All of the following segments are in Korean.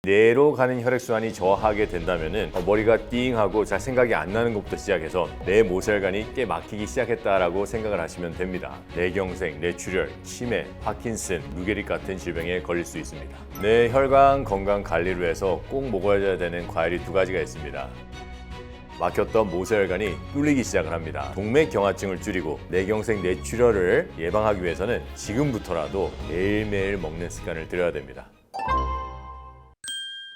뇌로 가는 혈액순환이 저하게 된다면은 머리가 띵하고 잘 생각이 안 나는 것부터 시작해서 내 모세혈관이 꽤 막히기 시작했다라고 생각을 하시면 됩니다. 뇌경색, 뇌출혈, 치매, 파킨슨, 루게릭 같은 질병에 걸릴 수 있습니다. 뇌 혈관 건강 관리를 위해서 꼭 먹어야 되는 과일이 두 가지가 있습니다. 막혔던 모세혈관이 뚫리기 시작을 합니다. 동맥경화증을 줄이고 뇌경색, 뇌출혈을 예방하기 위해서는 지금부터라도 매일매일 먹는 습관을 들여야 됩니다.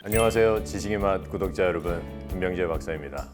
안녕하세요. 지식의 맛 구독자 여러분, 김병재 박사입니다.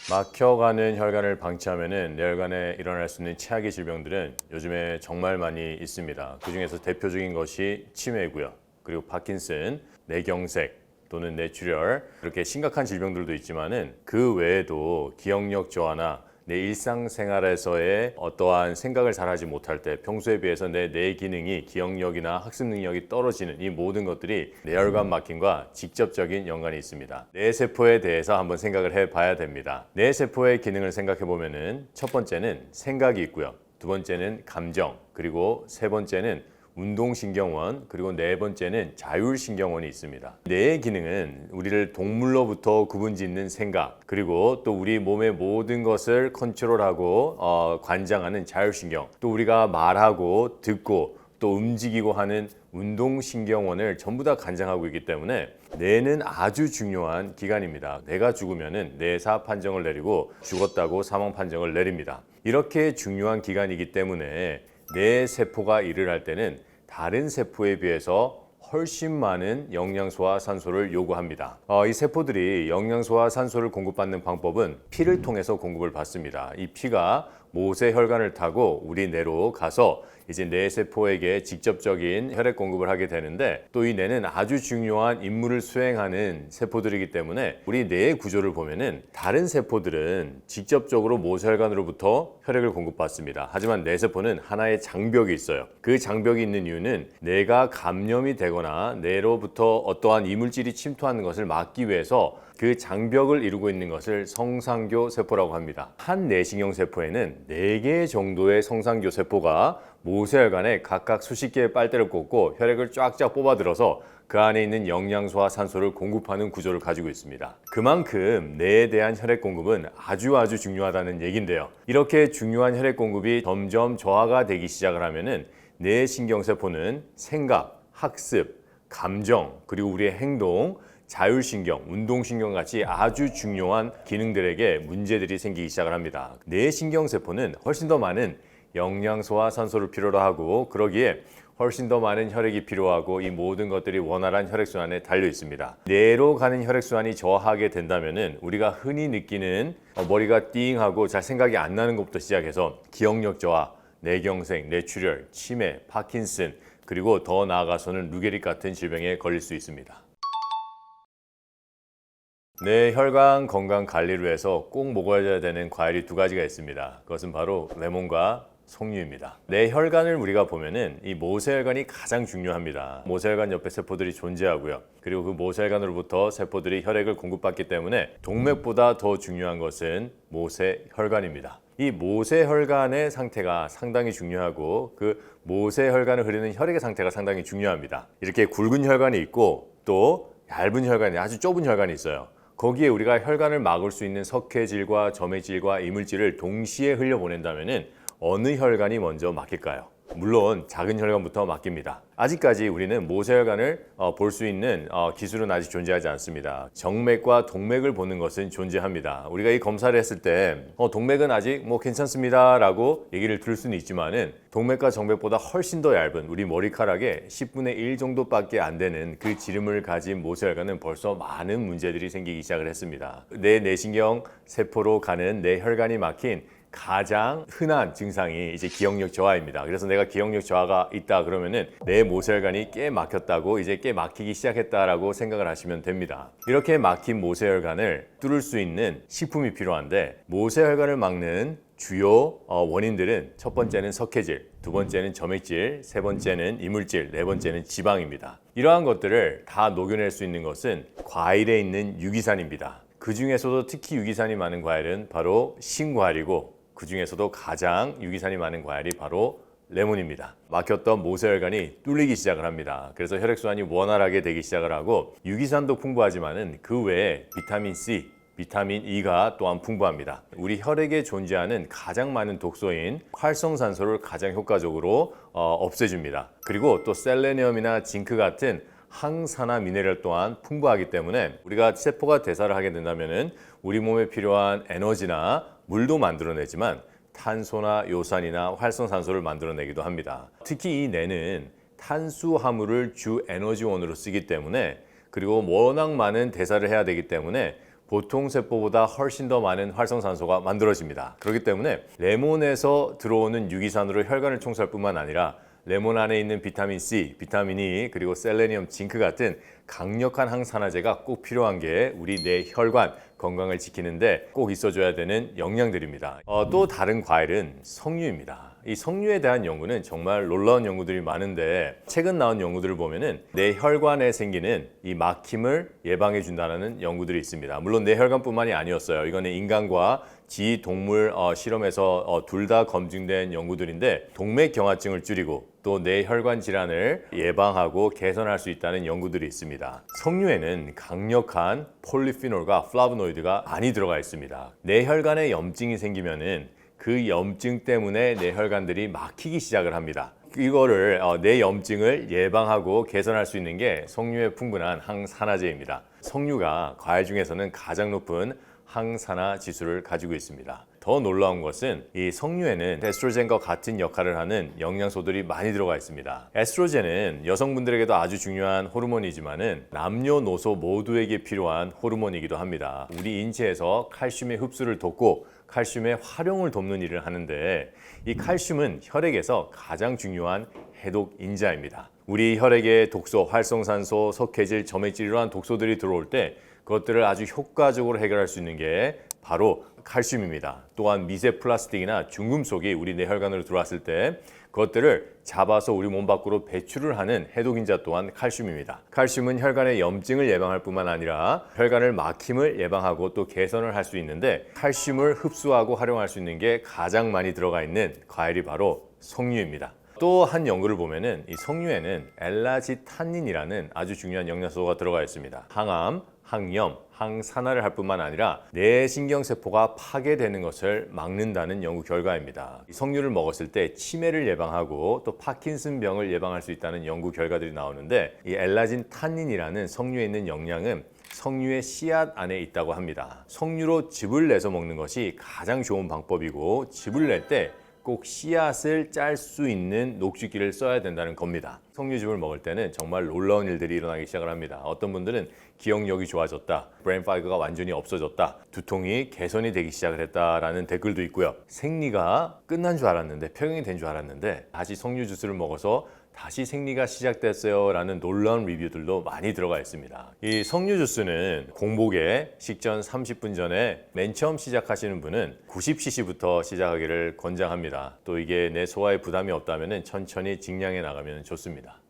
막혀가는 혈관을 방치하면 뇌혈관에 일어날 수 있는 최악의 질병들은 요즘에 정말 많이 있습니다. 그 중에서 대표적인 것이 치매고요. 그리고 파킨슨, 뇌경색, 또는 뇌출혈, 이렇게 심각한 질병들도 있지만은 그 외에도 기억력 저하나 내 일상생활에서의 어떠한 생각을 잘하지 못할 때 평소에 비해서 내 뇌 기능이 기억력이나 학습 능력이 떨어지는 이 모든 것들이 뇌혈관 막힘과 직접적인 연관이 있습니다. 뇌세포에 대해서 한번 생각을 해봐야 됩니다. 뇌세포의 기능을 생각해 보면은 첫 번째는 생각이 있고요. 두 번째는 감정, 그리고 세 번째는 운동신경원, 그리고 네 번째는 자율신경원이 있습니다. 뇌의 기능은 우리를 동물로부터 구분짓는 생각, 그리고 또 우리 몸의 모든 것을 컨트롤하고 관장하는 자율신경, 또 우리가 말하고 듣고 또 움직이고 하는 운동신경원을 전부 다 관장하고 있기 때문에 뇌는 아주 중요한 기관입니다. 뇌가 죽으면 뇌사 판정을 내리고 죽었다고 사망 판정을 내립니다. 이렇게 중요한 기관이기 때문에 뇌 세포가 일을 할 때는 다른 세포에 비해서 훨씬 많은 영양소와 산소를 요구합니다. 이 세포들이 영양소와 산소를 공급받는 방법은 피를 통해서 공급을 받습니다. 이 피가 모세혈관을 타고 우리 뇌로 가서 이제 뇌 세포에게 직접적인 혈액 공급을 하게 되는데, 또 이 뇌는 아주 중요한 임무를 수행하는 세포들이기 때문에 우리 뇌의 구조를 보면은 다른 세포들은 직접적으로 모세혈관으로부터 혈액을 공급받습니다. 하지만 뇌 세포는 하나의 장벽이 있어요. 그 장벽이 있는 이유는 뇌가 감염이 되거나 뇌로부터 어떠한 이물질이 침투하는 것을 막기 위해서 그 장벽을 이루고 있는 것을 성상교 세포라고 합니다. 한 뇌신경 세포에는 4개 정도의 성상교 세포가 모세혈관에 각각 수십 개의 빨대를 꽂고 혈액을 쫙쫙 뽑아들어서 그 안에 있는 영양소와 산소를 공급하는 구조를 가지고 있습니다. 그만큼 뇌에 대한 혈액 공급은 아주 중요하다는 얘긴데요. 이렇게 중요한 혈액 공급이 점점 저하가 되기 시작을 하면은 뇌신경세포는 생각, 학습, 감정, 그리고 우리의 행동, 자율신경, 운동신경 같이 아주 중요한 기능들에게 문제들이 생기기 시작을 합니다. 뇌신경세포는 훨씬 더 많은 영양소와 산소를 필요로 하고, 그러기에 훨씬 더 많은 혈액이 필요하고, 이 모든 것들이 원활한 혈액순환에 달려 있습니다. 뇌로 가는 혈액순환이 저하게 된다면은 우리가 흔히 느끼는 머리가 띵하고 잘 생각이 안 나는 것부터 시작해서 기억력 저하, 뇌경색, 뇌출혈, 치매, 파킨슨, 그리고 더 나아가서는 루게릭 같은 질병에 걸릴 수 있습니다. 뇌 혈관 건강 관리를 위해서 꼭 먹어야 되는 과일이 두 가지가 있습니다. 그것은 바로 레몬과 석류입니다. 뇌 혈관을 우리가 보면은 이 모세혈관이 가장 중요합니다. 모세혈관 옆에 세포들이 존재하고요. 그리고 그 모세혈관으로부터 세포들이 혈액을 공급받기 때문에 동맥보다 더 중요한 것은 모세혈관입니다. 이 모세혈관의 상태가 상당히 중요하고, 그 모세혈관을 흐르는 혈액의 상태가 상당히 중요합니다. 이렇게 굵은 혈관이 있고 또 얇은 혈관이, 아주 좁은 혈관이 있어요. 거기에 우리가 혈관을 막을 수 있는 석회질과 점액질과 이물질을 동시에 흘려보낸다면 어느 혈관이 먼저 막힐까요? 물론 작은 혈관부터 막힙니다. 아직까지 우리는 모세혈관을 볼 수 있는 기술은 아직 존재하지 않습니다. 정맥과 동맥을 보는 것은 존재합니다. 우리가 이 검사를 했을 때 동맥은 아직 괜찮습니다 라고 얘기를 들을 수는 있지만은 동맥과 정맥보다 훨씬 더 얇은 우리 머리카락의 10분의 1 정도밖에 안 되는 그 지름을 가진 모세혈관은 벌써 많은 문제들이 생기기 시작을 했습니다. 내 뇌신경 세포로 가는 내 혈관이 막힌 가장 흔한 증상이 이제 기억력 저하입니다. 그래서 내가 기억력 저하가 있다 그러면은 내 모세혈관이 꽤 막혔다고, 이제 꽤 막히기 시작했다라고 생각을 하시면 됩니다. 이렇게 막힌 모세혈관을 뚫을 수 있는 식품이 필요한데, 모세혈관을 막는 주요 원인들은 첫 번째는 석회질, 두 번째는 점액질, 세 번째는 이물질, 네 번째는 지방입니다. 이러한 것들을 다 녹여낼 수 있는 것은 과일에 있는 유기산입니다. 그 중에서도 특히 유기산이 많은 과일은 바로 신과일이고, 그 중에서도 가장 유기산이 많은 과일이 바로 레몬입니다. 막혔던 모세혈관이 뚫리기 시작을 합니다. 그래서 혈액순환이 원활하게 되기 시작을 하고 유기산도 풍부하지만은 그 외에 비타민 C, 비타민 E가 또한 풍부합니다. 우리 혈액에 존재하는 가장 많은 독소인 활성산소를 가장 효과적으로 없애줍니다. 그리고 또 셀레니엄이나 징크 같은 항산화 미네랄 또한 풍부하기 때문에 우리가 세포가 대사를 하게 된다면은 우리 몸에 필요한 에너지나 물도 만들어내지만 탄소나 요산이나 활성산소를 만들어내기도 합니다. 특히 이 뇌는 탄수화물을 주 에너지원으로 쓰기 때문에 그리고 워낙 많은 대사를 해야 되기 때문에 보통 세포보다 훨씬 더 많은 활성산소가 만들어집니다. 그렇기 때문에 레몬에서 들어오는 유기산으로 혈관을 청소할 뿐만 아니라 레몬 안에 있는 비타민 C, 비타민 E, 그리고 셀레니엄, 징크 같은 강력한 항산화제가 꼭 필요한 게 우리 뇌 혈관 건강을 지키는데 꼭 있어줘야 되는 영양들입니다. 또 다른 과일은 석류입니다. 이 석류에 대한 연구는 정말 놀라운 연구들이 많은데 최근 나온 연구들을 보면은 뇌 혈관에 생기는 이 막힘을 예방해 준다는 연구들이 있습니다. 물론 뇌 혈관뿐만이 아니었어요. 이거는 인간과 지 동물 실험에서 둘 다 검증된 연구들인데 동맥경화증을 줄이고 또 뇌혈관 질환을 예방하고 개선할 수 있다는 연구들이 있습니다. 석류에는 강력한 폴리피놀과 플라보노이드가 많이 들어가 있습니다. 뇌혈관에 염증이 생기면은 그 염증 때문에 뇌혈관들이 막히기 시작을 합니다. 이거를 뇌염증을 예방하고 개선할 수 있는 게 석류의 풍부한 항산화제입니다. 석류가 과일 중에서는 가장 높은 항산화 지수를 가지고 있습니다. 더 놀라운 것은 이 석류에는 에스트로겐과 같은 역할을 하는 영양소들이 많이 들어가 있습니다. 에스트로겐은 여성분들에게도 아주 중요한 호르몬이지만은 남녀노소 모두에게 필요한 호르몬이기도 합니다. 우리 인체에서 칼슘의 흡수를 돕고 칼슘의 활용을 돕는 일을 하는데 이 칼슘은 혈액에서 가장 중요한 해독 인자입니다. 우리 혈액에 독소, 활성산소, 석회질, 점액질 이러한 독소들이 들어올 때 그것들을 아주 효과적으로 해결할 수 있는 게 바로 칼슘입니다. 또한 미세 플라스틱이나 중금속이 우리 뇌혈관으로 들어왔을 때 그것들을 잡아서 우리 몸 밖으로 배출을 하는 해독인자 또한 칼슘입니다. 칼슘은 혈관의 염증을 예방할 뿐만 아니라 혈관을 막힘을 예방하고 또 개선을 할 수 있는데 칼슘을 흡수하고 활용할 수 있는 게 가장 많이 들어가 있는 과일이 바로 석류입니다. 또 한 연구를 보면은 이 석류에는 엘라지탄닌이라는 아주 중요한 영양소가 들어가 있습니다. 항암, 항염, 항산화를 할 뿐만 아니라 뇌신경세포가 파괴되는 것을 막는다는 연구 결과입니다. 석류를 먹었을 때 치매를 예방하고 또 파킨슨병을 예방할 수 있다는 연구 결과들이 나오는데 이 엘라진 탄닌이라는 석류에 있는 영양은 석류의 씨앗 안에 있다고 합니다. 석류로 즙을 내서 먹는 것이 가장 좋은 방법이고 즙을 낼 때 꼭 씨앗을 짤 수 있는 녹즙기를 써야 된다는 겁니다. 석류즙을 먹을 때는 정말 놀라운 일들이 일어나기 시작을 합니다. 어떤 분들은 기억력이 좋아졌다, 브레인 파그가 완전히 없어졌다, 두통이 개선이 되기 시작을 했다라는 댓글도 있고요. 생리가 끝난 줄 알았는데, 평형이 된 줄 알았는데 다시 석류 주스를 먹어서 다시 생리가 시작됐어요 라는 놀라운 리뷰들도 많이 들어가 있습니다. 이 석류 주스는 공복에 식전 30분 전에 맨 처음 시작하시는 분은 90cc부터 시작하기를 권장합니다. 또 이게 내 소화에 부담이 없다면 천천히 증량해 나가면 좋습니다.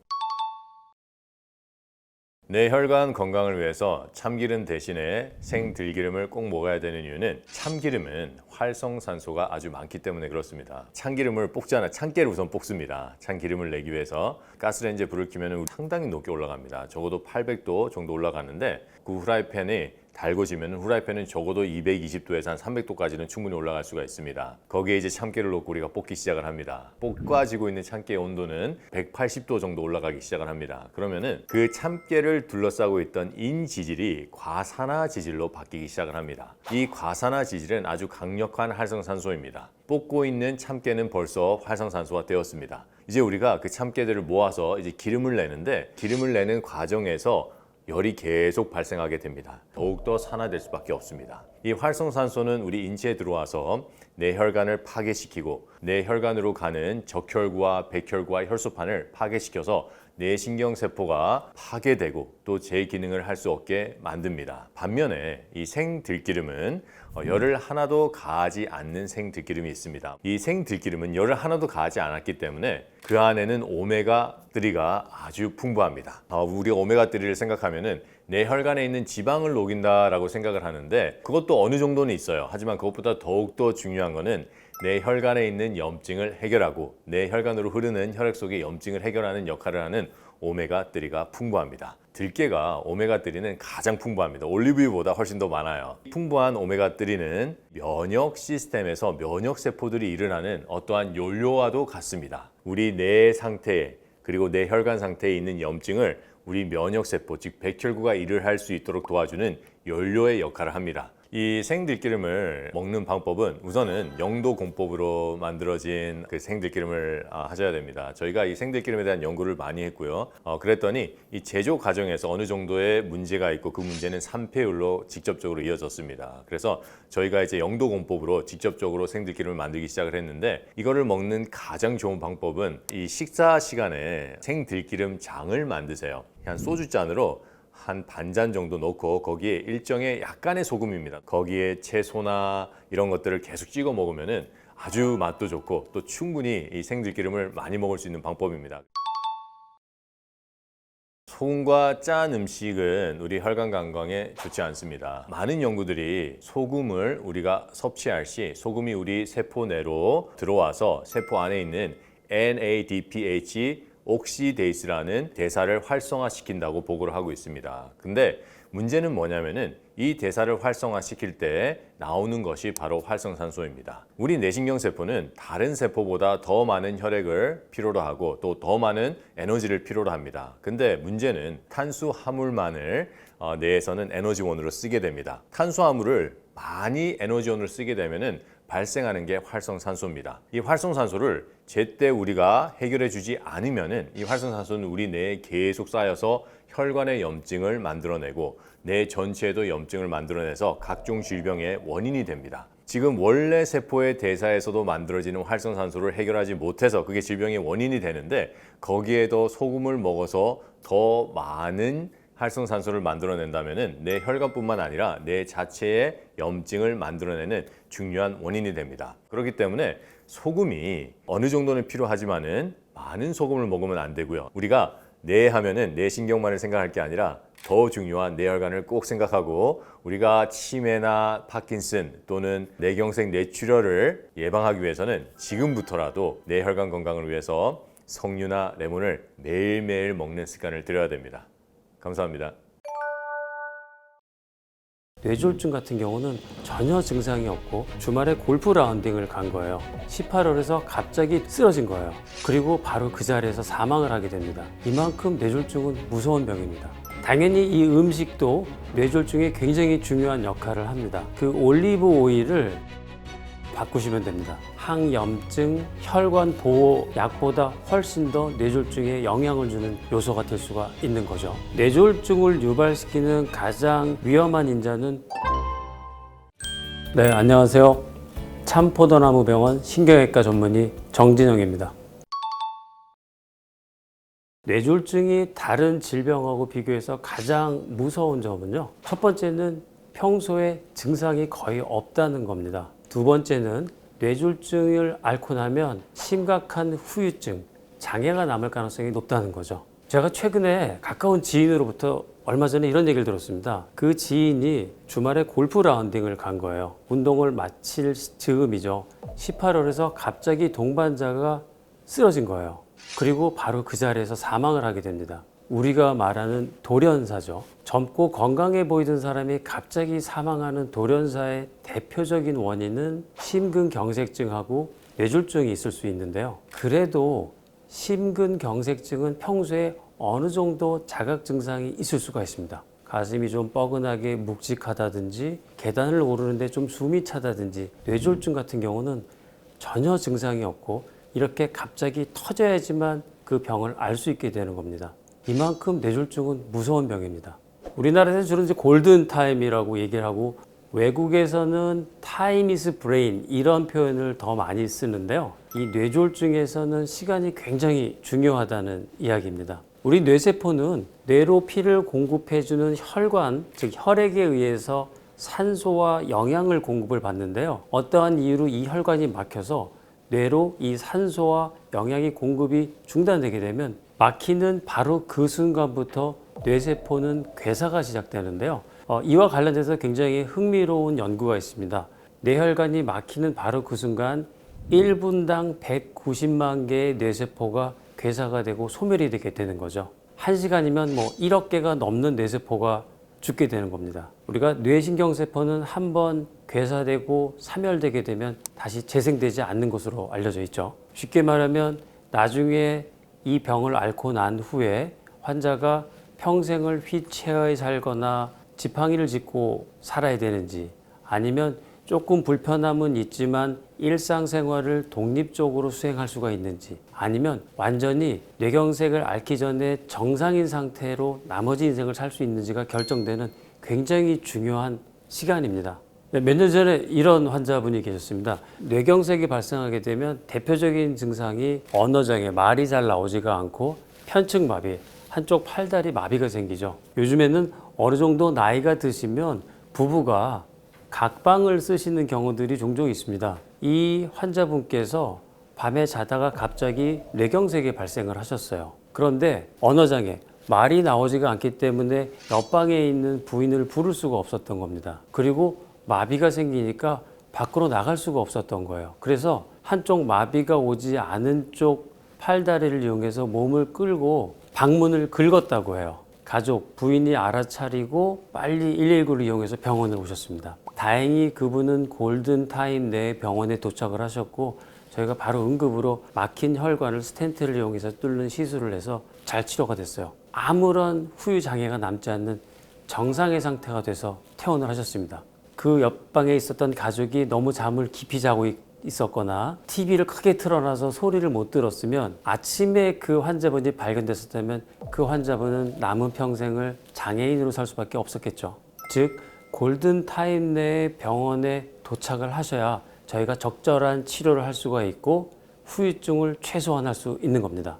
뇌혈관 건강을 위해서 참기름 대신에 생들기름을 꼭 먹어야 되는 이유는 참기름은 활성산소가 아주 많기 때문에 그렇습니다. 참기름을 볶잖아요. 참깨를 우선 볶습니다. 참기름을 내기 위해서 가스레인지에 불을 켜면 상당히 높게 올라갑니다. 적어도 800도 정도 올라가는데 그 후라이팬이 달궈지면 후라이팬은 적어도 220도에서 한 300도까지는 충분히 올라갈 수가 있습니다. 거기에 이제 참깨를 넣고 우리가 볶기 시작을 합니다. 볶아지고 있는 참깨의 온도는 180도 정도 올라가기 시작을 합니다. 그러면은 그 참깨를 둘러싸고 있던 인지질이 과산화 지질로 바뀌기 시작을 합니다. 이 과산화 지질은 아주 강력한 활성산소입니다. 볶고 있는 참깨는 벌써 활성산소가 되었습니다. 이제 우리가 그 참깨들을 모아서 이제 기름을 내는데 기름을 내는 과정에서 열이 계속 발생하게 됩니다. 더욱더 산화될 수밖에 없습니다. 이 활성산소는 우리 인체에 들어와서 뇌혈관을 파괴시키고 뇌혈관으로 가는 적혈구와 백혈구와 혈소판을 파괴시켜서 뇌신경세포가 파괴되고 또 재기능을 할 수 없게 만듭니다. 반면에 이 생들기름은 열을 하나도 가하지 않는 생들기름이 있습니다. 이 생들기름은 열을 하나도 가하지 않았기 때문에 그 안에는 오메가3가 아주 풍부합니다. 우리가 오메가3를 생각하면은 뇌혈관에 있는 지방을 녹인다라고 생각을 하는데 그것도 어느 정도는 있어요. 하지만 그것보다 더욱더 중요한 거는 내 혈관에 있는 염증을 해결하고 내 혈관으로 흐르는 혈액 속의 염증을 해결하는 역할을 하는 오메가3가 풍부합니다. 들깨가 오메가3는 가장 풍부합니다. 올리브유보다 훨씬 더 많아요. 풍부한 오메가3는 면역 시스템에서 면역 세포들이 일어나는 어떠한 연료와도 같습니다. 우리 뇌 상태에 그리고 내 혈관 상태에 있는 염증을 우리 면역세포, 즉 백혈구가 일을 할 수 있도록 도와주는 연료의 역할을 합니다. 이 생들기름을 먹는 방법은 우선은 영도 공법으로 만들어진 그 생들기름을 하셔야 됩니다. 저희가 이 생들기름에 대한 연구를 많이 했고요. 그랬더니 이 제조 과정에서 어느 정도의 문제가 있고 그 문제는 산패율로 직접적으로 이어졌습니다. 그래서 저희가 이제 영도 공법으로 직접적으로 생들기름을 만들기 시작을 했는데, 이거를 먹는 가장 좋은 방법은 이 식사 시간에 생들기름 장을 만드세요. 한 소주잔으로 한 반잔 정도 넣고 거기에 일정의 약간의 소금입니다. 거기에 채소나 이런 것들을 계속 찍어 먹으면은 아주 맛도 좋고 또 충분히 이 생들기름을 많이 먹을 수 있는 방법입니다. 소금과 짠 음식은 우리 혈관 건강에 좋지 않습니다. 많은 연구들이 소금을 우리가 섭취할 시 소금이 우리 세포 내로 들어와서 세포 안에 있는 NADPH 옥시데이스라는 대사를 활성화시킨다고 보고를 하고 있습니다. 근데 문제는 뭐냐면은 이 대사를 활성화시킬 때 나오는 것이 바로 활성산소입니다. 우리 뇌신경세포는 다른 세포보다 더 많은 혈액을 필요로 하고 또 더 많은 에너지를 필요로 합니다. 근데 문제는 탄수화물만을 뇌에서는 에너지원으로 쓰게 됩니다. 탄수화물을 많이 에너지원으로 쓰게 되면은 발생하는 게 활성산소입니다. 이 활성산소를 제때 우리가 해결해 주지 않으면은 이 활성산소는 우리 뇌에 계속 쌓여서 혈관의 염증을 만들어내고 뇌 전체에도 염증을 만들어내서 각종 질병의 원인이 됩니다. 지금 원래 세포의 대사에서도 만들어지는 활성산소를 해결하지 못해서 그게 질병의 원인이 되는데, 거기에도 소금을 먹어서 더 많은 활성산소를 만들어낸다면 내 혈관뿐만 아니라 내 자체의 염증을 만들어내는 중요한 원인이 됩니다. 그렇기 때문에 소금이 어느 정도는 필요하지만은 많은 소금을 먹으면 안 되고요. 우리가 뇌 하면은 뇌 신경만을 생각할 게 아니라 더 중요한 뇌혈관을 꼭 생각하고, 우리가 치매나 파킨슨 또는 뇌경색 뇌출혈을 예방하기 위해서는 지금부터라도 뇌혈관 건강을 위해서 석류나 레몬을 매일매일 먹는 습관을 들여야 됩니다. 감사합니다. 뇌졸중 같은 경우는 전혀 증상이 없고 주말에 골프 라운딩을 간 거예요. 18홀에서 갑자기 쓰러진 거예요. 그리고 바로 그 자리에서 사망을 하게 됩니다. 이만큼 뇌졸중은 무서운 병입니다. 당연히 이 음식도 뇌졸중에 굉장히 중요한 역할을 합니다. 그 올리브 오일을 바꾸시면 됩니다. 항염증, 혈관 보호 약보다 훨씬 더 뇌졸중에 영향을 주는 요소가 될 수가 있는 거죠. 뇌졸중을 유발시키는 가장 위험한 인자는 네, 안녕하세요. 참포도나무병원 신경외과 전문의 정진영입니다. 뇌졸중이 다른 질병하고 비교해서 가장 무서운 점은요, 첫 번째는 평소에 증상이 거의 없다는 겁니다. 두 번째는 뇌졸중을 앓고 나면 심각한 후유증, 장애가 남을 가능성이 높다는 거죠. 제가 최근에 가까운 지인으로부터 얼마 전에 이런 얘기를 들었습니다. 그 지인이 주말에 골프 라운딩을 간 거예요. 운동을 마칠 즈음이죠. 18홀에서 갑자기 동반자가 쓰러진 거예요. 그리고 바로 그 자리에서 사망을 하게 됩니다. 우리가 말하는 돌연사죠. 젊고 건강해 보이던 사람이 갑자기 사망하는 돌연사의 대표적인 원인은 심근경색증하고 뇌졸중이 있을 수 있는데요. 그래도 심근경색증은 평소에 어느 정도 자각 증상이 있을 수가 있습니다. 가슴이 좀 뻐근하게 묵직하다든지 계단을 오르는데 좀 숨이 차다든지. 뇌졸중 같은 경우는 전혀 증상이 없고 이렇게 갑자기 터져야지만 그 병을 알 수 있게 되는 겁니다. 이만큼 뇌졸중은 무서운 병입니다. 우리나라에서 주로 이제 골든 타임이라고 얘기를 하고, 외국에서는 time is brain 이런 표현을 더 많이 쓰는데요. 이 뇌졸중에서는 시간이 굉장히 중요하다는 이야기입니다. 우리 뇌세포는 뇌로 피를 공급해주는 혈관, 즉 혈액에 의해서 산소와 영양을 공급을 받는데요. 어떠한 이유로 이 혈관이 막혀서 뇌로 이 산소와 영양이 공급이 중단되게 되면 막히는 바로 그 순간부터 뇌세포는 괴사가 시작되는데요. 이와 관련돼서 굉장히 흥미로운 연구가 있습니다. 뇌혈관이 막히는 바로 그 순간 1분당 190만 개의 뇌세포가 괴사가 되고 소멸이 되게 되는 거죠. 1시간이면 뭐 1억 개가 넘는 뇌세포가 죽게 되는 겁니다. 우리가 뇌신경세포는 한번 괴사되고 사멸되게 되면 다시 재생되지 않는 것으로 알려져 있죠. 쉽게 말하면 나중에 이 병을 앓고 난 후에 환자가 평생을 휠체어에 살거나 지팡이를 짚고 살아야 되는지, 아니면 조금 불편함은 있지만 일상생활을 독립적으로 수행할 수가 있는지, 아니면 완전히 뇌경색을 앓기 전에 정상인 상태로 나머지 인생을 살 수 있는지가 결정되는 굉장히 중요한 시간입니다. 몇 년 전에 이런 환자분이 계셨습니다. 뇌경색이 발생하게 되면 대표적인 증상이 언어장애, 말이 잘 나오지가 않고 편측마비, 한쪽 팔다리 마비가 생기죠. 요즘에는 어느 정도 나이가 드시면 부부가 각방을 쓰시는 경우들이 종종 있습니다. 이 환자분께서 밤에 자다가 갑자기 뇌경색이 발생을 하셨어요. 그런데 언어장애, 말이 나오지가 않기 때문에 옆방에 있는 부인을 부를 수가 없었던 겁니다. 그리고 마비가 생기니까 밖으로 나갈 수가 없었던 거예요. 그래서 한쪽 마비가 오지 않은 쪽 팔다리를 이용해서 몸을 끌고 방문을 긁었다고 해요. 가족, 부인이 알아차리고 빨리 119를 이용해서 병원에 오셨습니다. 다행히 그분은 골든타임 내에 병원에 도착을 하셨고, 저희가 바로 응급으로 막힌 혈관을 스텐트를 이용해서 뚫는 시술을 해서 잘 치료가 됐어요. 아무런 후유 장애가 남지 않는 정상의 상태가 돼서 퇴원을 하셨습니다. 그 옆방에 있었던 가족이 너무 잠을 깊이 자고 있었거나 TV를 크게 틀어놔서 소리를 못 들었으면 아침에 그 환자분이 발견됐었다면 그 환자분은 남은 평생을 장애인으로 살 수밖에 없었겠죠. 즉 골든타임 내에 병원에 도착을 하셔야 저희가 적절한 치료를 할 수가 있고 후유증을 최소화할 수 있는 겁니다.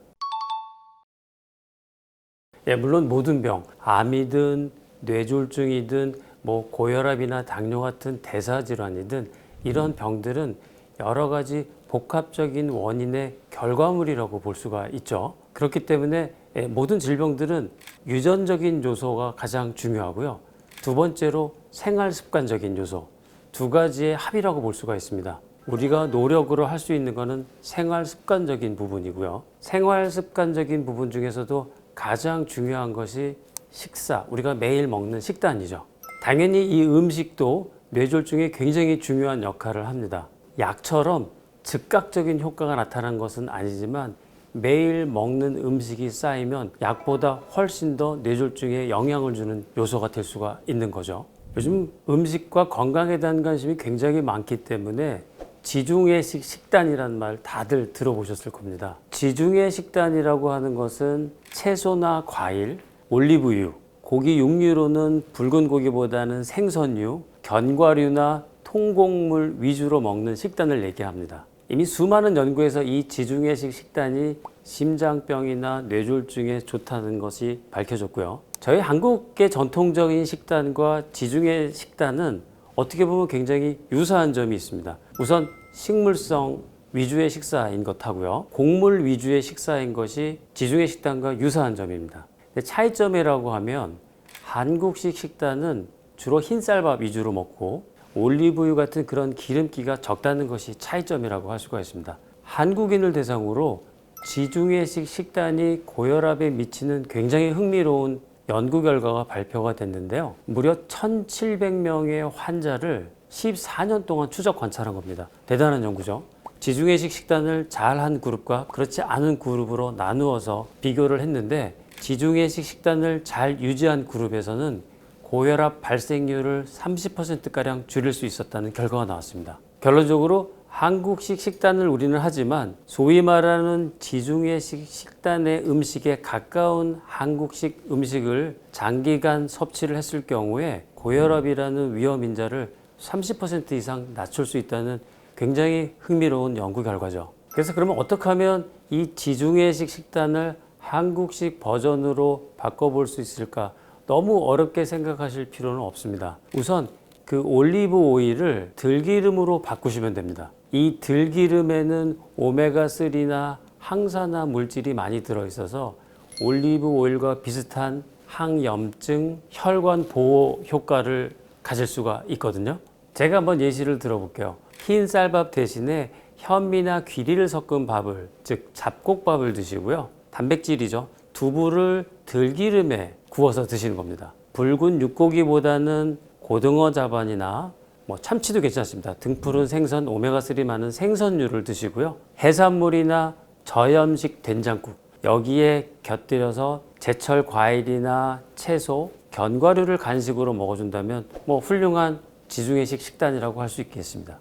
물론 모든 병, 암이든 뇌졸중이든 뭐 고혈압이나 당뇨 같은 대사질환이든 이런 병들은 여러 가지 복합적인 원인의 결과물이라고 볼 수가 있죠. 그렇기 때문에 모든 질병들은 유전적인 요소가 가장 중요하고요. 두 번째로 생활 습관적인 요소, 두 가지의 합이라고 볼 수가 있습니다. 우리가 노력으로 할 수 있는 것은 생활 습관적인 부분이고요. 생활 습관적인 부분 중에서도 가장 중요한 것이 식사, 우리가 매일 먹는 식단이죠. 당연히 이 음식도 뇌졸중에 굉장히 중요한 역할을 합니다. 약처럼 즉각적인 효과가 나타난 것은 아니지만 매일 먹는 음식이 쌓이면 약보다 훨씬 더 뇌졸중에 영향을 주는 요소가 될 수가 있는 거죠. 요즘 음식과 건강에 대한 관심이 굉장히 많기 때문에 지중해식 식단이라는 말 다들 들어보셨을 겁니다. 지중해 식단이라고 하는 것은 채소나 과일, 올리브유, 고기 육류로는 붉은 고기보다는 생선류, 견과류나 통곡물 위주로 먹는 식단을 얘기합니다. 이미 수많은 연구에서 이 지중해식 식단이 심장병이나 뇌졸중에 좋다는 것이 밝혀졌고요. 저희 한국의 전통적인 식단과 지중해 식단은 어떻게 보면 굉장히 유사한 점이 있습니다. 우선 식물성 위주의 식사인 것하고요. 곡물 위주의 식사인 것이 지중해 식단과 유사한 점입니다. 차이점이라고 하면 한국식 식단은 주로 흰쌀밥 위주로 먹고 올리브유 같은 그런 기름기가 적다는 것이 차이점이라고 할 수가 있습니다. 한국인을 대상으로 지중해식 식단이 고혈압에 미치는 굉장히 흥미로운 연구 결과가 발표가 됐는데요. 무려 1,700명의 환자를 14년 동안 추적 관찰한 겁니다. 대단한 연구죠. 지중해식 식단을 잘한 그룹과 그렇지 않은 그룹으로 나누어서 비교를 했는데 지중해식 식단을 잘 유지한 그룹에서는 고혈압 발생률을 30%가량 줄일 수 있었다는 결과가 나왔습니다. 결론적으로 한국식 식단을 우리는 하지만 소위 말하는 지중해식 식단의 음식에 가까운 한국식 음식을 장기간 섭취를 했을 경우에 고혈압이라는 위험 인자를 30% 이상 낮출 수 있다는 굉장히 흥미로운 연구 결과죠. 그래서 그러면 어떻게 하면 이 지중해식 식단을 한국식 버전으로 바꿔볼 수 있을까? 너무 어렵게 생각하실 필요는 없습니다. 우선 그 올리브 오일을 들기름으로 바꾸시면 됩니다. 이 들기름에는 오메가3나 항산화 물질이 많이 들어있어서 올리브 오일과 비슷한 항염증, 혈관 보호 효과를 가질 수가 있거든요. 제가 한번 예시를 들어볼게요. 흰 쌀밥 대신에 현미나 귀리를 섞은 밥을, 즉 잡곡밥을 드시고요. 단백질이죠. 두부를 들기름에 구워서 드시는 겁니다. 붉은 육고기보다는 고등어 자반이나 참치도 괜찮습니다. 등푸른 생선, 오메가3 많은 생선류를 드시고요. 해산물이나 저염식 된장국, 여기에 곁들여서 제철 과일이나 채소, 견과류를 간식으로 먹어준다면 훌륭한 지중해식 식단이라고 할 수 있겠습니다.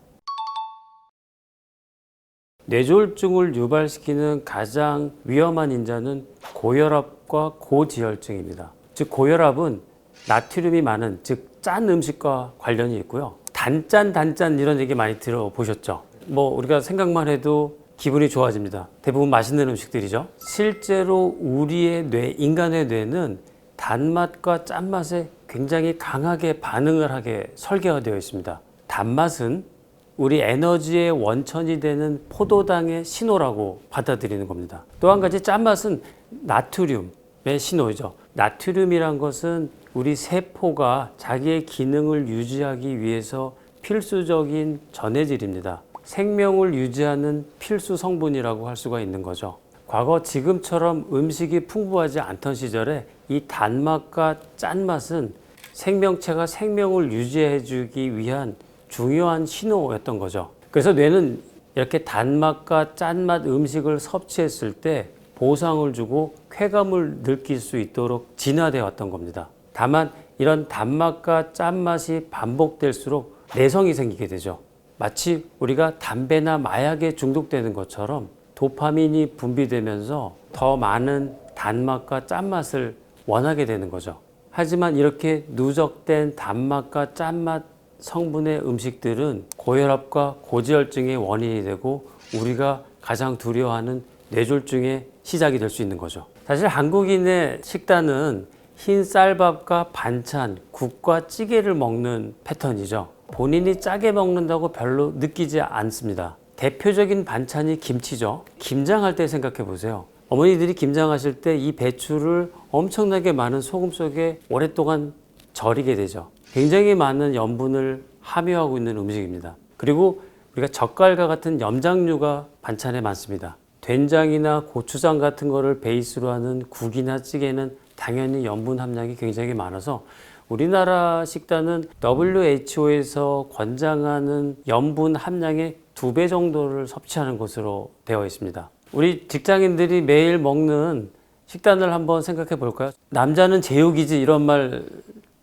뇌졸중을 유발시키는 가장 위험한 인자는 고혈압과 고지혈증입니다. 즉 고혈압은 나트륨이 많은, 즉 짠 음식과 관련이 있고요. 단짠 이런 얘기 많이 들어보셨죠? 우리가 생각만 해도 기분이 좋아집니다. 대부분 맛있는 음식들이죠. 실제로 우리의 뇌, 인간의 뇌는 단맛과 짠맛에 굉장히 강하게 반응을 하게 설계되어 있습니다. 단맛은 우리 에너지의 원천이 되는 포도당의 신호라고 받아들이는 겁니다. 또 한 가지 짠맛은 나트륨의 신호이죠. 나트륨이란 것은 우리 세포가 자기의 기능을 유지하기 위해서 필수적인 전해질입니다. 생명을 유지하는 필수 성분이라고 할 수가 있는 거죠. 과거 지금처럼 음식이 풍부하지 않던 시절에 이 단맛과 짠맛은 생명체가 생명을 유지해 주기 위한 중요한 신호였던 거죠. 그래서 뇌는 이렇게 단맛과 짠맛 음식을 섭취했을 때 보상을 주고 쾌감을 느낄 수 있도록 진화되어 왔던 겁니다. 다만 이런 단맛과 짠맛이 반복될수록 내성이 생기게 되죠. 마치 우리가 담배나 마약에 중독되는 것처럼 도파민이 분비되면서 더 많은 단맛과 짠맛을 원하게 되는 거죠. 하지만 이렇게 누적된 단맛과 짠맛 성분의 음식들은 고혈압과 고지혈증의 원인이 되고 우리가 가장 두려워하는 뇌졸중의 시작이 될 수 있는 거죠. 사실 한국인의 식단은 흰 쌀밥과 반찬, 국과 찌개를 먹는 패턴이죠. 본인이 짜게 먹는다고 별로 느끼지 않습니다. 대표적인 반찬이 김치죠. 김장할 때 생각해 보세요. 어머니들이 김장하실 때 이 배추를 엄청나게 많은 소금 속에 오랫동안 절이게 되죠. 굉장히 많은 염분을 함유하고 있는 음식입니다. 그리고 우리가 젓갈과 같은 염장류가 반찬에 많습니다. 된장이나 고추장 같은 거를 베이스로 하는 국이나 찌개는 당연히 염분 함량이 굉장히 많아서 우리나라 식단은 WHO에서 권장하는 염분 함량의 2배 정도를 섭취하는 것으로 되어 있습니다. 우리 직장인들이 매일 먹는 식단을 한번 생각해 볼까요? 남자는 제육이지 이런 말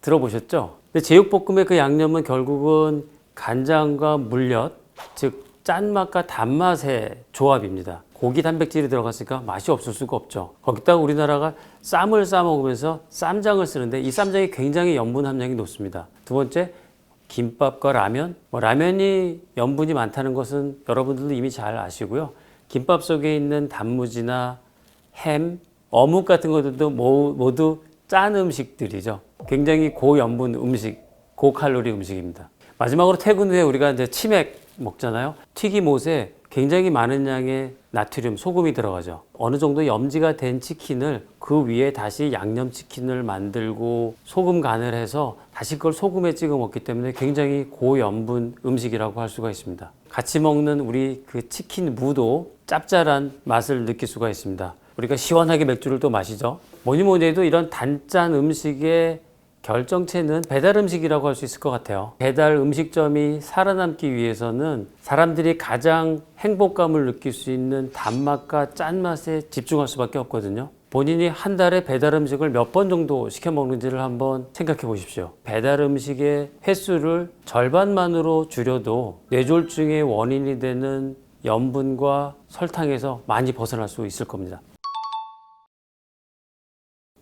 들어보셨죠? 근데 제육볶음의 그 양념은 결국은 간장과 물엿, 즉 짠맛과 단맛의 조합입니다. 고기 단백질이 들어갔으니까 맛이 없을 수가 없죠. 거기다가 우리나라가 쌈을 싸 먹으면서 쌈장을 쓰는데 이 쌈장이 굉장히 염분 함량이 높습니다. 두 번째, 김밥과 라면. 라면이 염분이 많다는 것은 여러분들도 이미 잘 아시고요. 김밥 속에 있는 단무지나 햄, 어묵 같은 것들도 모두 짠 음식들이죠. 굉장히 고염분 음식, 고칼로리 음식입니다. 마지막으로 퇴근 후에 우리가 이제 치맥 먹잖아요. 튀김옷에 굉장히 많은 양의 나트륨, 소금이 들어가죠. 어느 정도 염지가 된 치킨을 그 위에 다시 양념치킨을 만들고 소금 간을 해서 다시 그걸 소금에 찍어 먹기 때문에 굉장히 고염분 음식이라고 할 수가 있습니다. 같이 먹는 우리 그 치킨 무도 짭짤한 맛을 느낄 수가 있습니다. 우리가 시원하게 맥주를 또 마시죠. 뭐니 해도 이런 단짠 음식의 결정체는 배달 음식이라고 할 수 있을 것 같아요. 배달 음식점이 살아남기 위해서는 사람들이 가장 행복감을 느낄 수 있는 단맛과 짠맛에 집중할 수밖에 없거든요. 본인이 한 달에 배달 음식을 몇 번 정도 시켜 먹는지를 한번 생각해 보십시오. 배달 음식의 횟수를 절반만으로 줄여도 뇌졸중의 원인이 되는 염분과 설탕에서 많이 벗어날 수 있을 겁니다.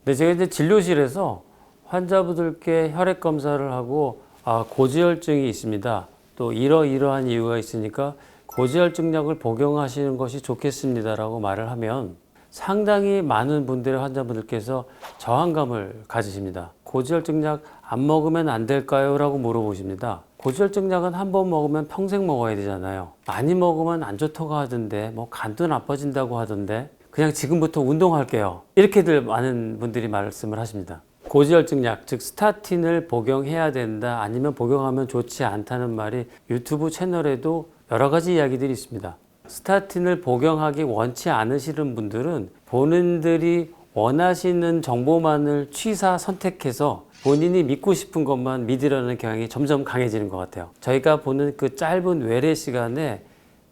근데 제가 이제 진료실에서 환자분들께 혈액 검사를 하고 고지혈증이 있습니다. 또 이러이러한 이유가 있으니까 고지혈증약을 복용하시는 것이 좋겠습니다라고 말을 하면 상당히 많은 분들의 환자분들께서 저항감을 가지십니다. 고지혈증약 안 먹으면 안 될까요? 라고 물어보십니다. 고지혈증약은 한 번 먹으면 평생 먹어야 되잖아요. 많이 먹으면 안 좋다고 하던데 간도 나빠진다고 하던데 그냥 지금부터 운동할게요. 이렇게들 많은 분들이 말씀을 하십니다. 고지혈증약, 즉 스타틴을 복용해야 된다, 아니면 복용하면 좋지 않다는 말이 유튜브 채널에도 여러 가지 이야기들이 있습니다. 스타틴을 복용하기 원치 않으시는 분들은 본인들이 원하시는 정보만을 취사 선택해서 본인이 믿고 싶은 것만 믿으려는 경향이 점점 강해지는 것 같아요. 저희가 보는 그 짧은 외래 시간에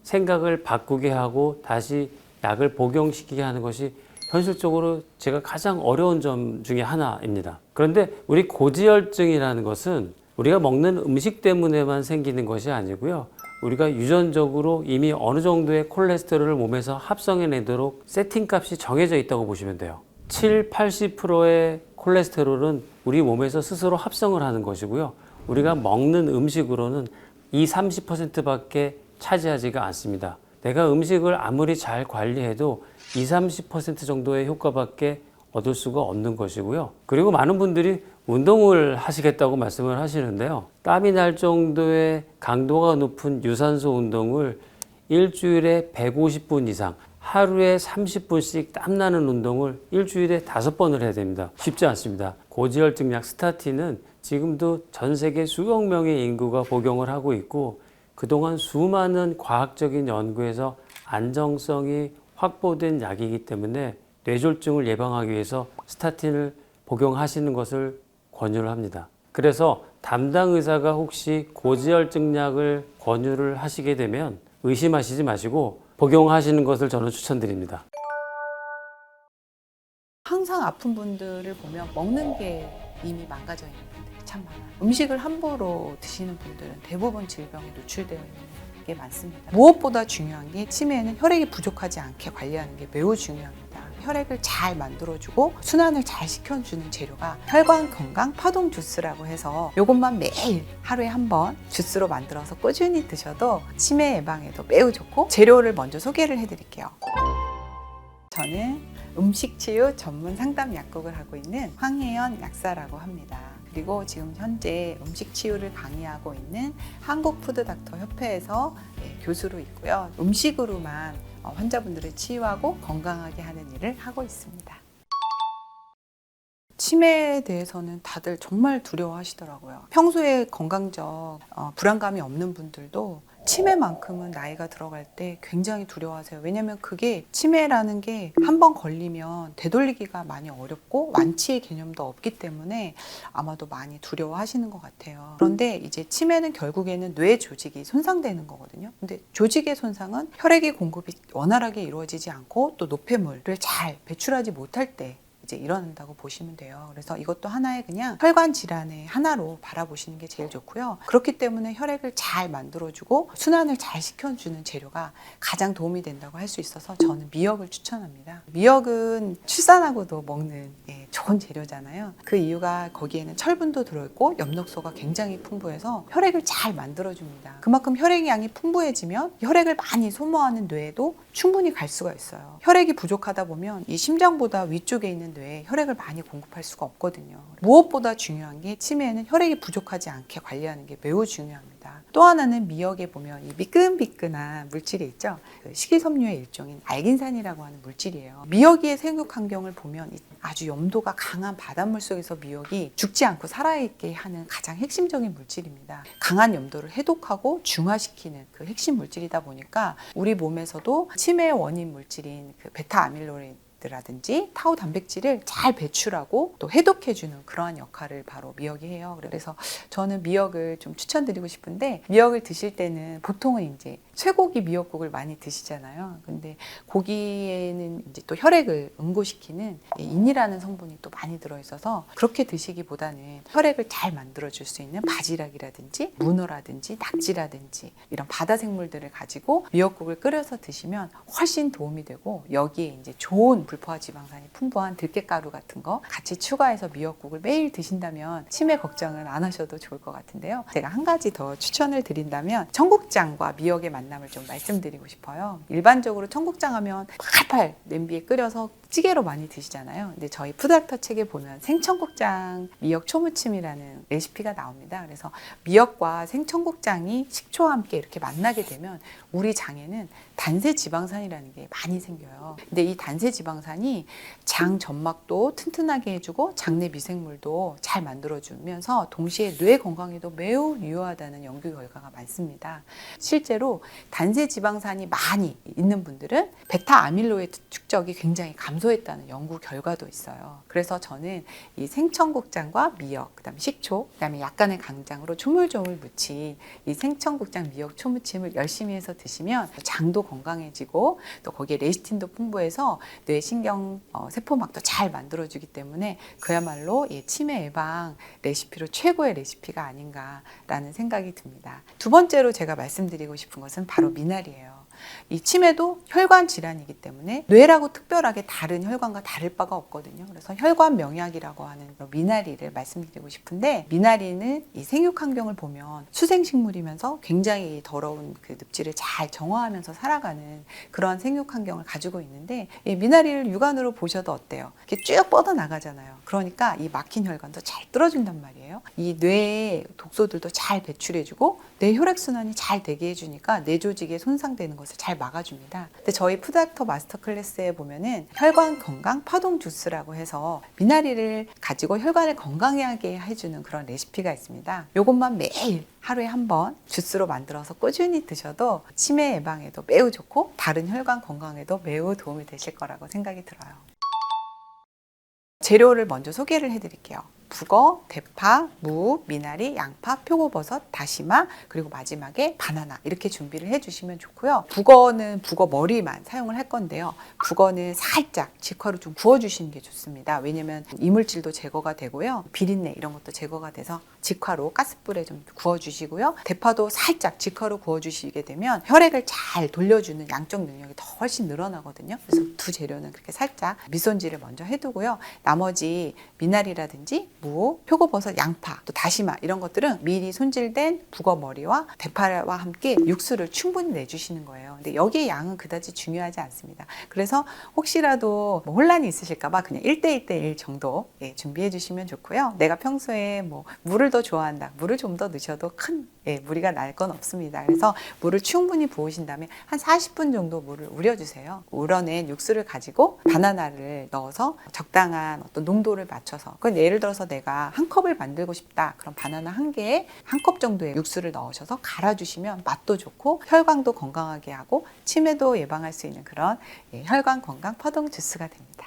생각을 바꾸게 하고 다시 약을 복용시키게 하는 것이 현실적으로 제가 가장 어려운 점 중에 하나입니다. 그런데 우리 고지혈증이라는 것은 우리가 먹는 음식 때문에만 생기는 것이 아니고요. 우리가 유전적으로 이미 어느 정도의 콜레스테롤을 몸에서 합성해내도록 세팅값이 정해져 있다고 보시면 돼요. 7, 80%의 콜레스테롤은 우리 몸에서 스스로 합성을 하는 것이고요. 우리가 먹는 음식으로는 20, 30%밖에 차지하지가 않습니다. 내가 음식을 아무리 잘 관리해도 20, 30% 정도의 효과밖에 얻을 수가 없는 것이고요. 그리고 많은 분들이 운동을 하시겠다고 말씀을 하시는데요. 땀이 날 정도의 강도가 높은 유산소 운동을 일주일에 150분 이상, 하루에 30분씩 땀나는 운동을 일주일에 5번을 해야 됩니다. 쉽지 않습니다. 고지혈증 약 스타틴은 지금도 전 세계 수억 명의 인구가 복용을 하고 있고 그동안 수많은 과학적인 연구에서 안정성이 확보된 약이기 때문에 뇌졸중을 예방하기 위해서 스타틴을 복용하시는 것을 권유를 합니다. 그래서 담당 의사가 혹시 고지혈증 약을 권유를 하시게 되면 의심하시지 마시고 복용하시는 것을 저는 추천드립니다. 항상 아픈 분들을 보면 먹는 게 이미 망가져 있는 분들이 참 많아요. 음식을 함부로 드시는 분들은 대부분 질병에 노출되어 있는 게 많습니다. 무엇보다 중요한 게 치매에는 혈액이 부족하지 않게 관리하는 게 매우 중요합니다. 혈액을 잘 만들어주고 순환을 잘 시켜주는 재료가 혈관 건강 파동 주스라고 해서 이것만 매일 하루에 한 번 주스로 만들어서 꾸준히 드셔도 치매 예방에도 매우 좋고 재료를 먼저 소개를 해드릴게요. 저는 음식치유 전문 상담 약국을 하고 있는 황혜연 약사라고 합니다. 그리고 지금 현재 음식치유를 강의하고 있는 한국푸드닥터협회에서 교수로 있고요. 음식으로만 환자분들을 치유하고 건강하게 하는 일을 하고 있습니다. 치매에 대해서는 다들 정말 두려워하시더라고요. 평소에 건강적 불안감이 없는 분들도 치매만큼은 나이가 들어갈 때 굉장히 두려워하세요. 왜냐하면 그게 치매라는 게 한 번 걸리면 되돌리기가 많이 어렵고 완치의 개념도 없기 때문에 아마도 많이 두려워하시는 것 같아요. 그런데 이제 치매는 결국에는 뇌 조직이 손상되는 거거든요. 근데 조직의 손상은 혈액의 공급이 원활하게 이루어지지 않고 또 노폐물을 잘 배출하지 못할 때 이제 일어난다고 보시면 돼요. 그래서 이것도 하나의 그냥 혈관 질환의 하나로 바라보시는 게 제일 좋고요. 그렇기 때문에 혈액을 잘 만들어주고 순환을 잘 시켜주는 재료가 가장 도움이 된다고 할 수 있어서 저는 미역을 추천합니다. 미역은 출산하고도 먹는 좋은 재료잖아요. 그 이유가 거기에는 철분도 들어있고 엽록소가 굉장히 풍부해서 혈액을 잘 만들어줍니다. 그만큼 혈액 양이 풍부해지면 혈액을 많이 소모하는 뇌에도 충분히 갈 수가 있어요. 혈액이 부족하다 보면 이 심장보다 위쪽에 있는 뇌에 혈액을 많이 공급할 수가 없거든요. 무엇보다 중요한 게 치매에는 혈액이 부족하지 않게 관리하는 게 매우 중요합니다. 또 하나는 미역에 보면 이 미끈미끈한 물질이 있죠. 그 식이섬유의 일종인 알긴산이라고 하는 물질이에요. 미역의 생육 환경을 보면 아주 염도가 강한 바닷물 속에서 미역이 죽지 않고 살아있게 하는 가장 핵심적인 물질입니다. 강한 염도를 해독하고 중화시키는 그 핵심 물질이다 보니까 우리 몸에서도 치매의 원인 물질인 그 베타 아밀로이드 라든지 타우 단백질을 잘 배출하고 또 해독해주는 그러한 역할을 바로 미역이 해요. 그래서 저는 미역을 좀 추천드리고 싶은데 미역을 드실 때는 보통은 이제 쇠고기 미역국을 많이 드시잖아요. 근데 고기에는 이제 또 혈액을 응고시키는 인이라는 성분이 또 많이 들어있어서 그렇게 드시기보다는 혈액을 잘 만들어줄 수 있는 바지락이라든지 문어라든지 낙지라든지 이런 바다 생물들을 가지고 미역국을 끓여서 드시면 훨씬 도움이 되고 여기에 이제 좋은 불포화 지방산이 풍부한 들깨가루 같은 거 같이 추가해서 미역국을 매일 드신다면 치매 걱정을 안 하셔도 좋을 것 같은데요. 제가 한 가지 더 추천을 드린다면 청국장과 미역의 만남을 좀 말씀드리고 싶어요. 일반적으로 청국장 하면 팔팔 냄비에 끓여서 찌개로 많이 드시잖아요. 근데 저희 푸드닥터 책에 보면 생청국장 미역 초무침이라는 레시피가 나옵니다. 그래서 미역과 생청국장이 식초와 함께 이렇게 만나게 되면 우리 장에는 단세 지방산이라는 게 많이 생겨요. 근데 이 단세 지방산이 장 점막도 튼튼하게 해주고 장내 미생물도 잘 만들어주면서 동시에 뇌 건강에도 매우 유효하다는 연구 결과가 많습니다. 실제로 단세 지방산이 많이 있는 분들은 베타 아밀로이드 축적이 굉장히 감소했다는 연구 결과도 있어요. 그래서 저는 이 생청국장과 미역, 그다음에 식초, 그다음에 약간의 강장으로 조물조물 무친 이 생청국장 미역 초무침을 열심히 해서 드시면 장도 건강해지고 또 거기에 레시틴도 풍부해서 뇌신경 세포막도 잘 만들어주기 때문에 그야말로 이 치매 예방 레시피로 최고의 레시피가 아닌가라는 생각이 듭니다. 두 번째로 제가 말씀드리고 싶은 것은 바로 미나리예요. 이 치매도 혈관 질환이기 때문에 뇌라고 특별하게 다른 혈관과 다를 바가 없거든요. 그래서 혈관 명약이라고 하는 미나리를 말씀드리고 싶은데, 미나리는 이 생육 환경을 보면 수생식물이면서 굉장히 더러운 그 늪지를 잘 정화하면서 살아가는 그런 생육 환경을 가지고 있는데, 이 미나리를 육안으로 보셔도 어때요? 이렇게 쭉 뻗어 나가잖아요. 그러니까 이 막힌 혈관도 잘 뚫어준단 말이에요. 이 뇌의 독소들도 잘 배출해주고 뇌 혈액순환이 잘 되게 해주니까 뇌 조직에 손상되는 것을 잘 막아줍니다. 근데 저희 푸드닥터 마스터 클래스에 보면은 혈관 건강 파동 주스라고 해서 미나리를 가지고 혈관을 건강하게 해주는 그런 레시피가 있습니다. 이것만 매일 하루에 한 번 주스로 만들어서 꾸준히 드셔도 치매 예방에도 매우 좋고 다른 혈관 건강에도 매우 도움이 되실 거라고 생각이 들어요. 재료를 먼저 소개를 해드릴게요. 북어, 대파, 무, 미나리, 양파, 표고버섯, 다시마, 그리고 마지막에 바나나 이렇게 준비를 해주시면 좋고요. 북어는 북어 머리만 사용을 할 건데요. 북어는 살짝 직화로 좀 구워주시는 게 좋습니다. 왜냐면 이물질도 제거가 되고요. 비린내 이런 것도 제거가 돼서 직화로 가스불에 좀 구워주시고요. 대파도 살짝 직화로 구워주시게 되면 혈액을 잘 돌려주는 양적 능력이 더 훨씬 늘어나거든요. 그래서 두 재료는 그렇게 살짝 밑손질을 먼저 해두고요. 나머지 미나리라든지 무, 표고버섯, 양파, 또 다시마 이런 것들은 미리 손질된 북어 머리와 대파와 함께 육수를 충분히 내주시는 거예요. 근데 여기의 양은 그다지 중요하지 않습니다. 그래서 혹시라도 혼란이 있으실까 봐 그냥 1대1대1 정도 준비해 주시면 좋고요. 내가 평소에 물을 더 좋아한다. 물을 좀 더 넣으셔도 큰 무리가 날 건 없습니다. 그래서 물을 충분히 부으신 다음에 한 40분 정도 물을 우려주세요. 우려낸 육수를 가지고 바나나를 넣어서 적당한 어떤 농도를 맞춰서, 그건 예를 들어서 내가 한 컵을 만들고 싶다. 그럼 바나나 한 개에 한 컵 정도의 육수를 넣으셔서 갈아주시면 맛도 좋고 혈관도 건강하게 하고 치매도 예방할 수 있는 그런 혈관 건강 파동 주스가 됩니다.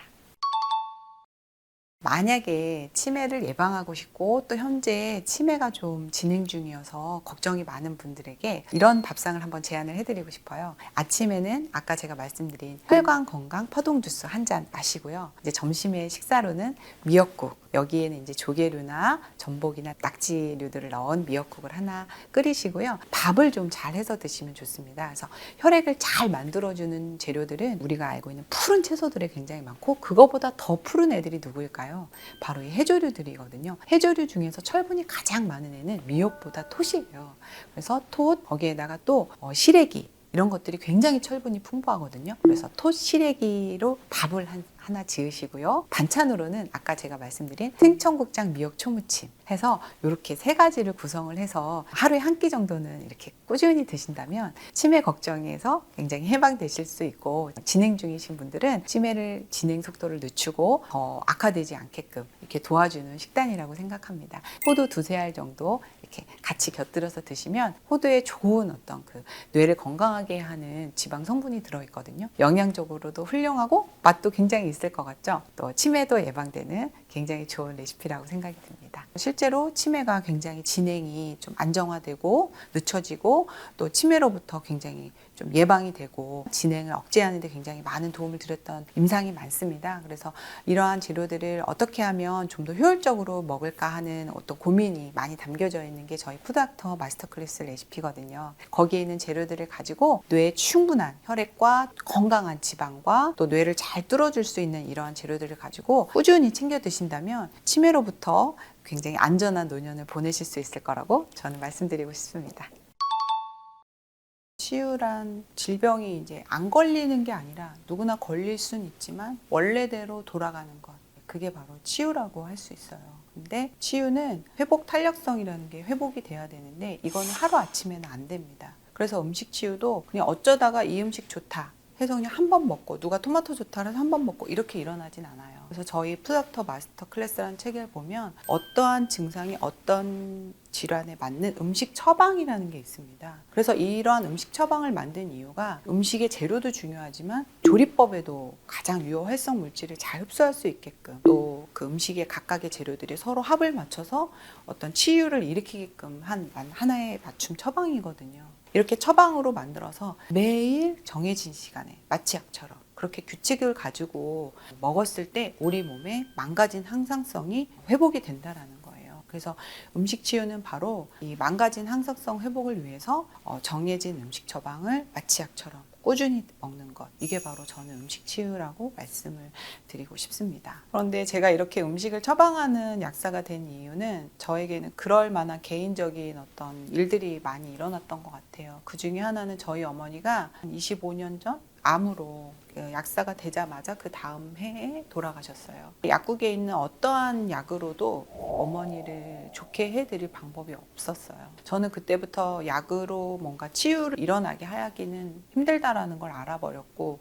만약에 치매를 예방하고 싶고 또 현재 치매가 좀 진행 중이어서 걱정이 많은 분들에게 이런 밥상을 한번 제안을 해드리고 싶어요. 아침에는 아까 제가 말씀드린 혈관 건강 파동 주스 한 잔 마시고요. 이제 점심에 식사로는 미역국, 여기에는 이제 조개류나 전복이나 낙지류들을 넣은 미역국을 하나 끓이시고요. 밥을 좀 잘 해서 드시면 좋습니다. 그래서 혈액을 잘 만들어주는 재료들은 우리가 알고 있는 푸른 채소들이 굉장히 많고, 그거보다 더 푸른 애들이 누구일까요? 바로 이 해조류들이거든요. 해조류 중에서 철분이 가장 많은 애는 미역보다 톳이에요. 그래서 톳, 거기에다가 또 시래기 이런 것들이 굉장히 철분이 풍부하거든요. 그래서 톳 시래기로 밥을 하나 지으시고요. 반찬으로는 아까 제가 말씀드린 생청국장 미역 초무침 해서 이렇게 세 가지를 구성을 해서 하루에 한 끼 정도는 이렇게 꾸준히 드신다면 치매 걱정에서 굉장히 해방되실 수 있고, 진행 중이신 분들은 치매를 진행 속도를 늦추고 더 악화되지 않게끔 이렇게 도와주는 식단이라고 생각합니다. 호두 2-3알 정도 이렇게 같이 곁들여서 드시면 호두에 좋은 어떤 그 뇌를 건강하게 하는 지방 성분이 들어있거든요. 영양적으로도 훌륭하고 맛도 굉장히 있을 것 같죠. 또 치매도 예방되는 굉장히 좋은 레시피라고 생각이 듭니다. 실제로 치매가 굉장히 진행이 좀 안정화되고 늦춰지고 또 치매로부터 굉장히 좀 예방이 되고 진행을 억제하는 데 굉장히 많은 도움을 드렸던 임상이 많습니다. 그래서 이러한 재료들을 어떻게 하면 좀 더 효율적으로 먹을까 하는 어떤 고민이 많이 담겨져 있는 게 저희 푸드닥터 마스터 클래스 레시피거든요. 거기에 있는 재료들을 가지고 뇌에 충분한 혈액과 건강한 지방과 또 뇌를 잘 뚫어줄 수 있는 이러한 재료들을 가지고 꾸준히 챙겨 드신다면 치매로부터 굉장히 안전한 노년을 보내실 수 있을 거라고 저는 말씀드리고 싶습니다. 치유란 질병이 이제 안 걸리는 게 아니라 누구나 걸릴 수는 있지만 원래대로 돌아가는 것. 그게 바로 치유라고 할 수 있어요. 근데 치유는 회복 탄력성이라는 게 회복이 돼야 되는데 이거는 하루아침에는 안 됩니다. 그래서 음식 치유도 그냥 어쩌다가 이 음식 좋다 해서 그냥 한 번 먹고 누가 토마토 좋다 해서 한 번 먹고 이렇게 일어나진 않아요. 그래서 저희 푸닥터 마스터 클래스라는 책을 보면 어떠한 증상이 어떤 질환에 맞는 음식 처방이라는 게 있습니다. 그래서 이러한 음식 처방을 만든 이유가 음식의 재료도 중요하지만 조리법에도 가장 유효 활성 물질을 잘 흡수할 수 있게끔 또 그 음식의 각각의 재료들이 서로 합을 맞춰서 어떤 치유를 일으키게끔 한 하나의 맞춤 처방이거든요. 이렇게 처방으로 만들어서 매일 정해진 시간에 마취약처럼 그렇게 규칙을 가지고 먹었을 때 우리 몸에 망가진 항상성이 회복이 된다라는 거예요. 그래서 음식 치유는 바로 이 망가진 항상성 회복을 위해서 정해진 음식 처방을 마취약처럼 꾸준히 먹는 것, 이게 바로 저는 음식 치유라고 말씀을 드리고 싶습니다. 그런데 제가 이렇게 음식을 처방하는 약사가 된 이유는 저에게는 그럴 만한 개인적인 어떤 일들이 많이 일어났던 것 같아요. 그 중에 하나는 저희 어머니가 한 25년 전 암으로 약사가 되자마자 그 다음 해에 돌아가셨어요. 약국에 있는 어떠한 약으로도 어머니를 좋게 해드릴 방법이 없었어요. 저는 그때부터 약으로 뭔가 치유를 일어나게 하기는 힘들다라는 걸 알아버렸고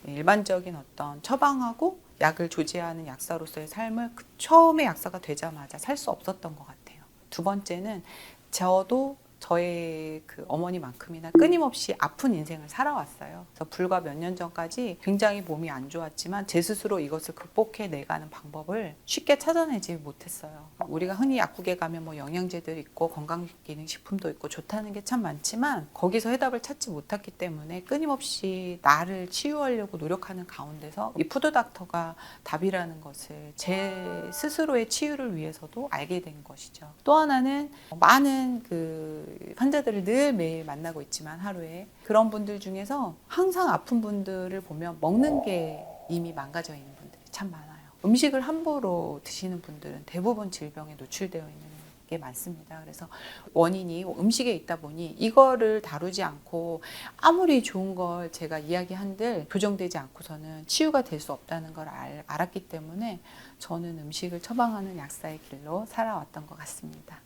일반적인 어떤 처방하고 약을 조제하는 약사로서의 삶을 처음에 약사가 되자마자 살 수 없었던 것 같아요. 두 번째는 저도 저의 그 어머니만큼이나 끊임없이 아픈 인생을 살아왔어요. 그래서 불과 몇 년 전까지 굉장히 몸이 안 좋았지만 제 스스로 이것을 극복해내가는 방법을 쉽게 찾아내지 못했어요. 우리가 흔히 약국에 가면 뭐 영양제들 있고 건강기능식품도 있고 좋다는 게 참 많지만 거기서 해답을 찾지 못했기 때문에 끊임없이 나를 치유하려고 노력하는 가운데서 이 푸드닥터가 답이라는 것을 제 스스로의 치유를 위해서도 알게 된 것이죠. 또 하나는 많은 환자들을 늘 매일 만나고 있지만 하루에 그런 분들 중에서 항상 아픈 분들을 보면 먹는 게 이미 망가져 있는 분들이 참 많아요. 음식을 함부로 드시는 분들은 대부분 질병에 노출되어 있는 게 많습니다. 그래서 원인이 음식에 있다 보니 이거를 다루지 않고 아무리 좋은 걸 제가 이야기한들 교정되지 않고서는 치유가 될 수 없다는 걸 알았기 때문에 저는 음식을 처방하는 약사의 길로 살아왔던 것 같습니다.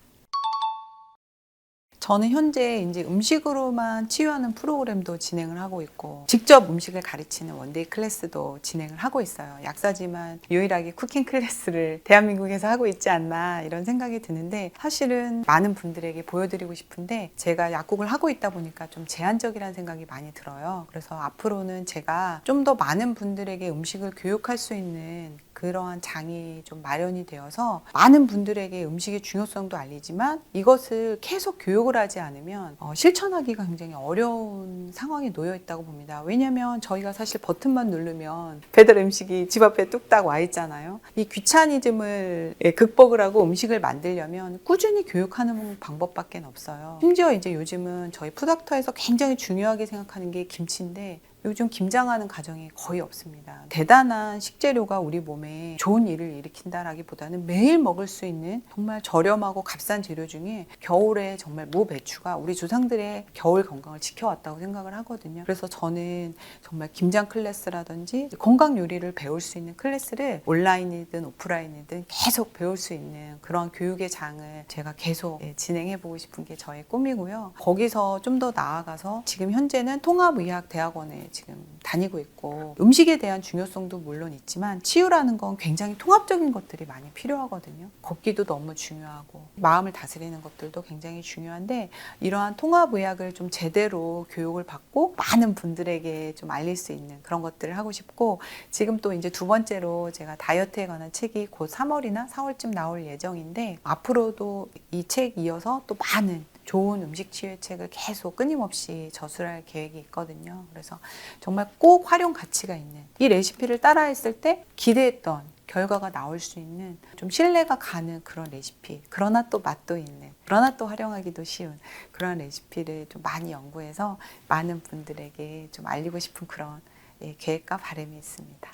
저는 현재 이제 음식으로만 치유하는 프로그램도 진행을 하고 있고 직접 음식을 가르치는 원데이 클래스도 진행을 하고 있어요. 약사지만 유일하게 쿠킹 클래스를 대한민국에서 하고 있지 않나 이런 생각이 드는데 사실은 많은 분들에게 보여드리고 싶은데 제가 약국을 하고 있다 보니까 좀 제한적이라는 생각이 많이 들어요. 그래서 앞으로는 제가 좀 더 많은 분들에게 음식을 교육할 수 있는 그러한 장이 좀 마련이 되어서 많은 분들에게 음식의 중요성도 알리지만 이것을 계속 교육을 하지 않으면 실천하기가 굉장히 어려운 상황에 놓여 있다고 봅니다. 왜냐하면 저희가 사실 버튼만 누르면 배달 음식이 집 앞에 뚝딱 와 있잖아요. 이 귀차니즘을 극복을 하고 음식을 만들려면 꾸준히 교육하는 방법밖에 없어요. 심지어 이제 요즘은 저희 푸닥터에서 굉장히 중요하게 생각하는 게 김치인데 요즘 김장하는 가정이 거의 없습니다. 대단한 식재료가 우리 몸에 좋은 일을 일으킨다라기보다는 매일 먹을 수 있는 정말 저렴하고 값싼 재료 중에 겨울에 정말 무배추가 우리 조상들의 겨울 건강을 지켜왔다고 생각을 하거든요. 그래서 저는 정말 김장 클래스라든지 건강 요리를 배울 수 있는 클래스를 온라인이든 오프라인이든 계속 배울 수 있는 그런 교육의 장을 제가 계속 진행해보고 싶은 게 저의 꿈이고요. 거기서 좀 더 나아가서 지금 현재는 통합의학대학원에 지금 다니고 있고 음식에 대한 중요성도 물론 있지만 치유라는 건 굉장히 통합적인 것들이 많이 필요하거든요. 걷기도 너무 중요하고 마음을 다스리는 것들도 굉장히 중요한데 이러한 통합의학을 좀 제대로 교육을 받고 많은 분들에게 좀 알릴 수 있는 그런 것들을 하고 싶고 지금 또 이제 두 번째로 제가 다이어트에 관한 책이 곧 3월이나 4월쯤 나올 예정인데 앞으로도 이 책 이어서 또 많은 좋은 음식 치유의 책을 계속 끊임없이 저술할 계획이 있거든요. 그래서 정말 꼭 활용 가치가 있는 이 레시피를 따라했을 때 기대했던 결과가 나올 수 있는 좀 신뢰가 가는 그런 레시피, 그러나 또 맛도 있는, 그러나 또 활용하기도 쉬운 그런 레시피를 좀 많이 연구해서 많은 분들에게 좀 알리고 싶은 그런 계획과 바람이 있습니다.